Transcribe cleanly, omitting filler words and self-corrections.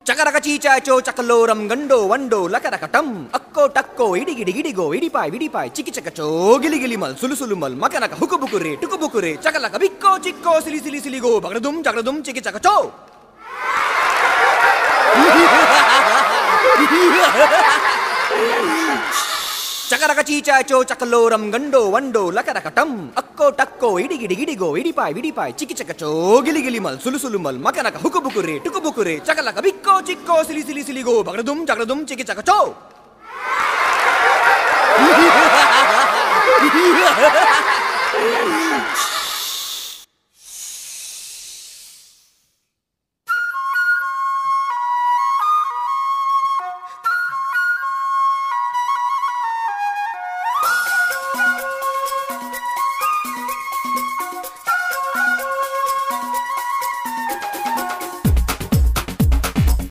ಚಕರಕ ಚೀಚಾಚೋ ಚಕಲೋರಂ ಗಂಡೋ ವಂಡೋ ಲಕರಕ ಟಂ ಅಕ್ಕೋ ಟಕ್ಕೋ ಇಡಿಗಿಡಿ ಗಿಡಿಗೋ ಇಡಿಪಾಯ್ ವಿಡಿಪಾಯ್ ಚಿಕಿ ಚಕಚೋ ಗಿಲಿ ಗಿಲಿ ಮಲ್ ಸುಲು ಸುಲು ಮಲ್ ಮಕನಕ ಹುಕು ಬುಕುರೆ ಟುಕು ಬುಕುರೆ ಚಕಲಕ ಬಿಕ್ಕೋ ಚಿಕ್ಕೋ ಸಿಲಿ ಸಿಲಿ ಸಿಲಿಗೋ ಬಗಡದುಂ ಚಕಡದುಂ ಚಿಕಿ ಚಕಚೋ ಚಕರಕ ಚೀಚಾಚೋ ಚಕಲೋರಂ ಗಂಡೋ ವಂಡೋ ಲಕರಕ ಟಂ ಅಕ್ಕೋ ಟಕ್ಕೋ ಇಡಿಗಿಡಿ ಗಿಡಿಗೋ ಇಡಿಪಾಯ್ ವಿಡಿಪಾಯ್ ಚಿಕಿ ಚಕಚೋ ಗಿಲಿ ಗಿಲಿ ಮಲ್ ಸುಲು ಸುಲು ಮಲ್ ಮಕನಕ ಹುಕು ಬುಕುರೆ ಟುಕು ಬುಕುರೆ ಚಕಲಕ ಬಿಕ್ಕೋ ಚಿಕ್ಕೋ ಸಿಲಿ ಸಿಲಿ ಸಿಲಿಗೋ ಬಗಡದುಂ ಚಕಡದುಂ ಚಿಕಿ ಚಕಚೋ